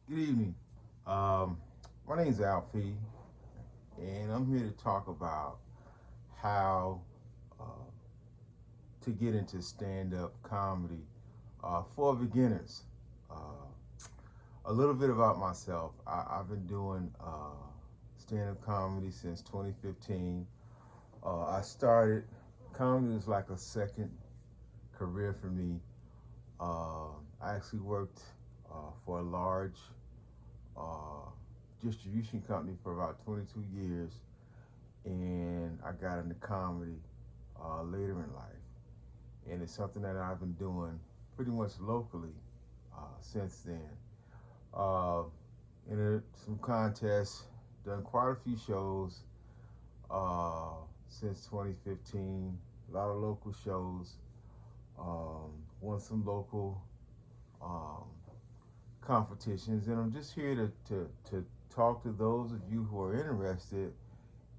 Good evening. Um, my name's Alfie, and I'm here to talk about how uh, to get into stand-up comedy for beginners. Uh, a little bit about myself. I've been doing stand-up comedy since 2015. I started comedy was like a second career for me. I actually worked for a large uh, distribution company for about 22 years, and I got into comedy later in life, and it's something that I've been doing pretty much locally since then. Uh, some contests, done quite a few shows uh, since 2015. A lot of local shows. Won some local um, competitions, and I'm just here to talk to those of you who are interested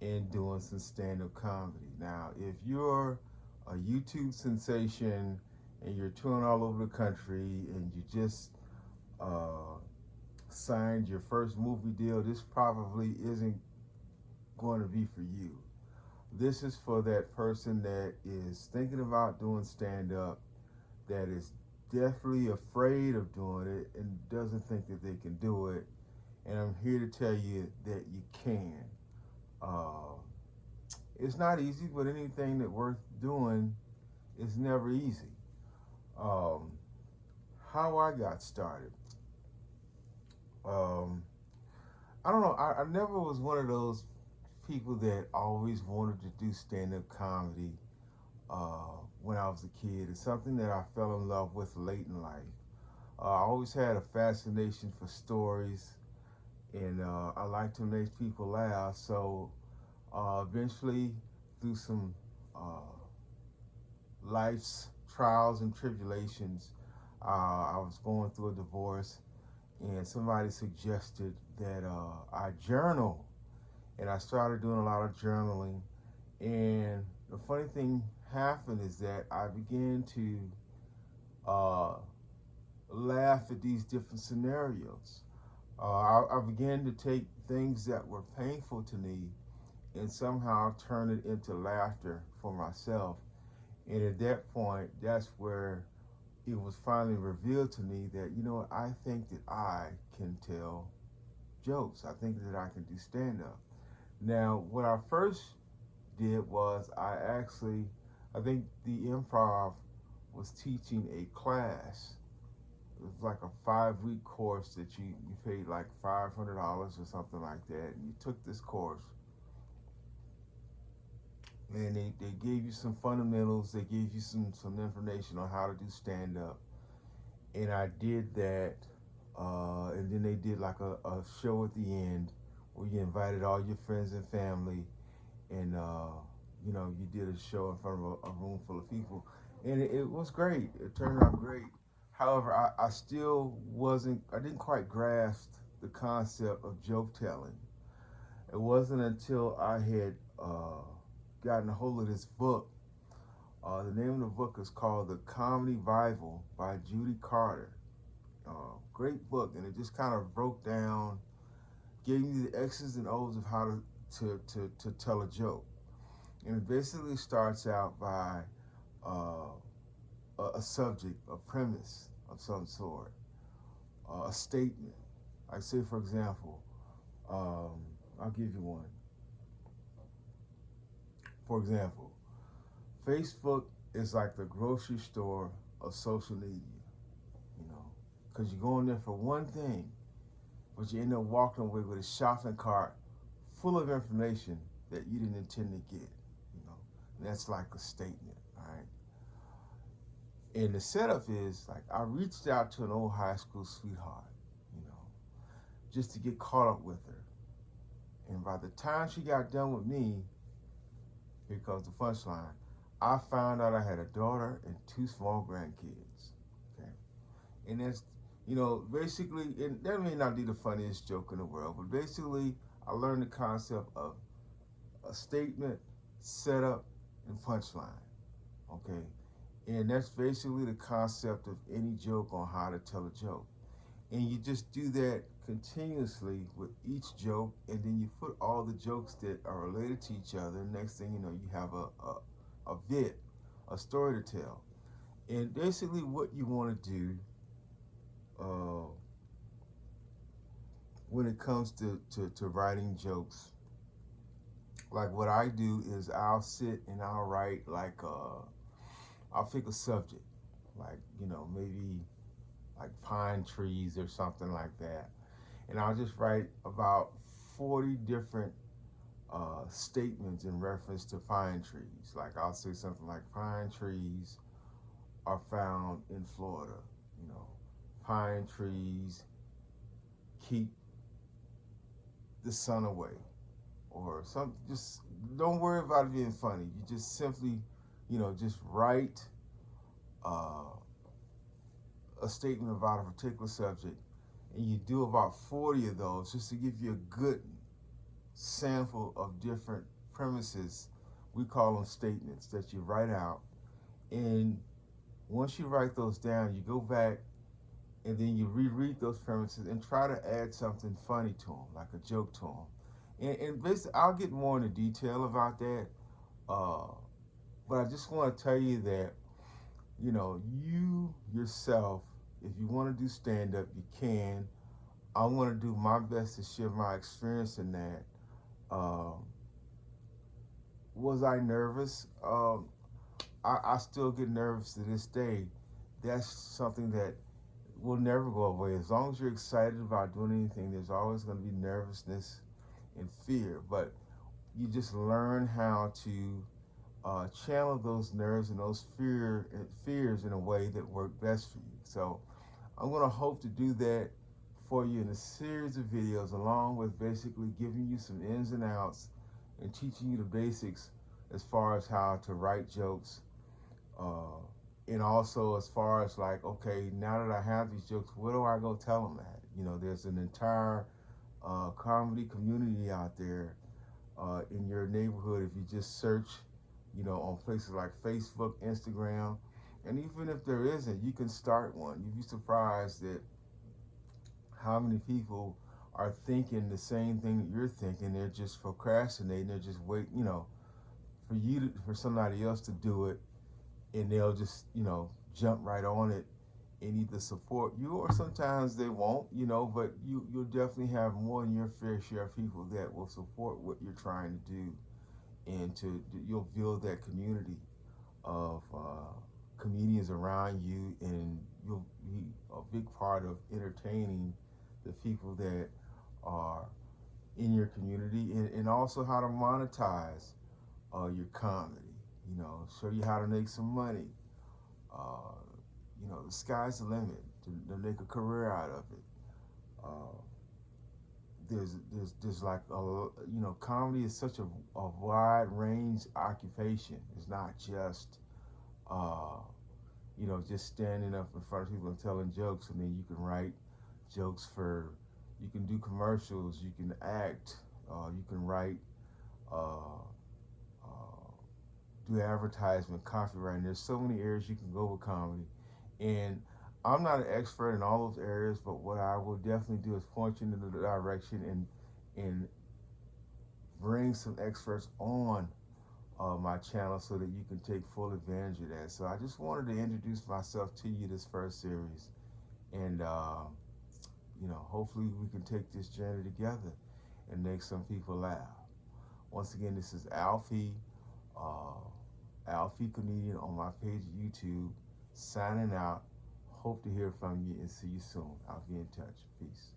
in doing some stand-up comedy. Now, if you're a YouTube sensation and you're touring all over the country and you just uh, signed your first movie deal, this probably isn't going to be for you. This is for that person that is thinking about doing stand-up, that is definitely afraid of doing it and doesn't think that they can do it. And I'm here to tell you that you can. Uh, it's not easy, but anything that worth doing is never easy. Um, how I got started. Um, I don't know. I never was one of those people that always wanted to do stand-up comedy when I was a kid. It's something that I fell in love with late in life. I always had a fascination for stories, and I like to make people laugh. So eventually, through some life's trials and tribulations, I was going through a divorce, and somebody suggested that I journal, and I started doing a lot of journaling. And the funny thing happened is that I began to uh, laugh at these different scenarios. I began to take things that were painful to me and somehow turn it into laughter for myself. And at that point, that's where it was finally revealed to me that, you know what, I think that I can tell jokes. I think that I can do stand up. Now, what I first did was I think the improv was teaching a class. It was like a 5 week course that you paid like $500 or something like that. And you took this course, and they gave you some fundamentals, they gave you some information on how to do stand up. And I did that. And then they did like a show at the end where you invited all your friends and family, and you did a show in front of a room full of people, and it was great. It turned out great. However, I still wasn't. I didn't quite grasp the concept of joke telling. It wasn't until I had gotten a hold of this book. The name of the book is called The Comedy Bible by Judy Carter. Great book, and it just kind of broke down, gave you the X's and O's of how to tell a joke. And it basically starts out by uh, a subject, a premise of some sort, a statement. Like, say, for example, um, I'll give you one. For example, Facebook is like the grocery store of social media, you know, because you go in there for one thing, but you end up walking away with a shopping cart full of information that you didn't intend to get, you know. And that's like a statement, all right? And the setup is like I reached out to an old high school sweetheart, you know, just to get caught up with her. And by the time she got done with me, here comes the punchline. I found out I had a daughter and two small grandkids. Okay. And that's, basically, and that may not be the funniest joke in the world, but basically, I learned the concept of a statement, setup, and punchline. Okay. And that's basically the concept of any joke on how to tell a joke. And you just do that continuously with each joke, and then you put all the jokes that are related to each other. Next thing you know, you have a bit, a story to tell. And basically, what you want to do uh, when it comes to writing jokes, like what I do is I'll sit and I'll write like I'll pick a subject, like maybe like pine trees or something like that, and I'll just write about 40 different statements in reference to pine trees. Like I'll say something like pine trees are found in Florida. You know, pine trees keep the sun away, or some. Just don't worry about it being funny. You just simply, just write uh, a statement about a particular subject, and you do about 40 of those just to give you a good sample of different premises. We call them statements that you write out, and once you write those down, you go back and then you reread those premises and try to add something funny to them, like a joke to them. And basically, I'll get more into detail about that. Uh, but I just want to tell you that, you yourself, if you want to do stand up, you can. I want to do my best to share my experience in that. Um, was I nervous? I still get nervous to this day. That's something that will never go away. As long as you're excited about doing anything, there's always going to be nervousness and fear. But you just learn how to channel those nerves and those fears in a way that work best for you. So I'm going to hope to do that for you in a series of videos, along with basically giving you some ins and outs and teaching you the basics as far as how to write jokes. Uh, and also as far as like, okay, now that I have these jokes, where do I go tell them at? There's an entire comedy community out there in your neighborhood. If you just search, on places like Facebook, Instagram, and even if there isn't, you can start one. You'd be surprised that how many people are thinking the same thing that you're thinking. They're just procrastinating. They're just waiting, for somebody else to do it, and they'll just, jump right on it and either support you, or sometimes they won't, but you'll definitely have more than your fair share of people that will support what you're trying to do, and you'll build that community of comedians around you, and you'll be a big part of entertaining the people that are in your community, and also how to monetize your comedy. Show you how to make some money. Uh, the sky's the limit to make a career out of it. Uh, there's like comedy is such a wide range occupation. It's not just just standing up in front of people and telling jokes. And then you can write jokes you can do commercials, you can act, you can write, uh, do advertisement, copywriting. There's so many areas you can go with comedy. And I'm not an expert in all those areas, but what I will definitely do is point you in the direction and bring some experts on my channel so that you can take full advantage of that. So I just wanted to introduce myself to you this first series, and hopefully we can take this journey together and make some people laugh. Once again, this is Alfie, P.comedian on my page of YouTube, signing out. Hope to hear from you and see you soon. I'll be in touch. Peace.